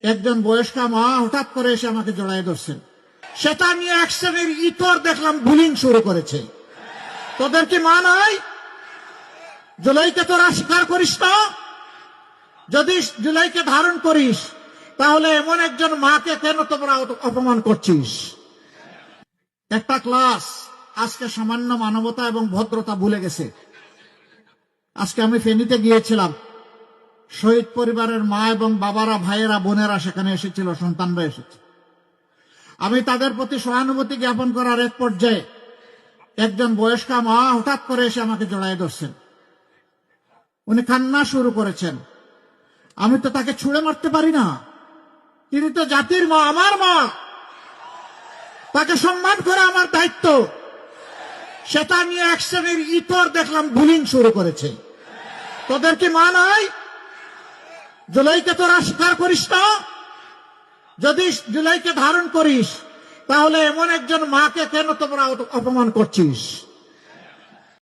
একজন বয়স্কা মা হঠাৎ করে এসে আমাকে জড়ায় ধরছেন। সেটা নিয়ে এক শ্রেণীর ইতর দেখলাম বুলিং শুরু করেছে। তোদের কি মা নাই? জুলাইকে তোরা স্বীকার করিস না? যদি জুলাইকে ধারণ করিস তাহলে এমন একজন মাকে কেন তোমরা অপমান করছিস? একটা ক্লাস আজকে সামান্য মানবতা এবং ভদ্রতা ভুলে গেছে। আজকে আমি ফেনীতে গিয়েছিলাম। শহীদ পরিবারের মা এবং বাবারা, ভাইয়েরা, বোনেরা সেখানে এসেছিল, সন্তানরা এসেছে। আমি তাদের প্রতি সহানুভূতি জ্ঞাপন করার এক পর্যায়ে একজন বয়স্কা মা হঠাৎ করে এসে আমাকে জড়ায় ধরছেন। উনি কান্না শুরু করেছেন। আমি তো তাকে ছুঁড়ে মারতে পারি না। তিনি তো জাতির মা, আমার মা। তাকে সম্মান করা আমার দায়িত্ব। সেটা নিয়ে এক শ্রেণীর ইতর দেখলাম বুলিং শুরু করেছে। তোদের কি মা নাই? জুলাইকে তোরা স্বীকার করিস না? যদি জুলাইকে ধারণ করিস তাহলে এমন একজন মাকে কেন তোমরা অপমান করছিস?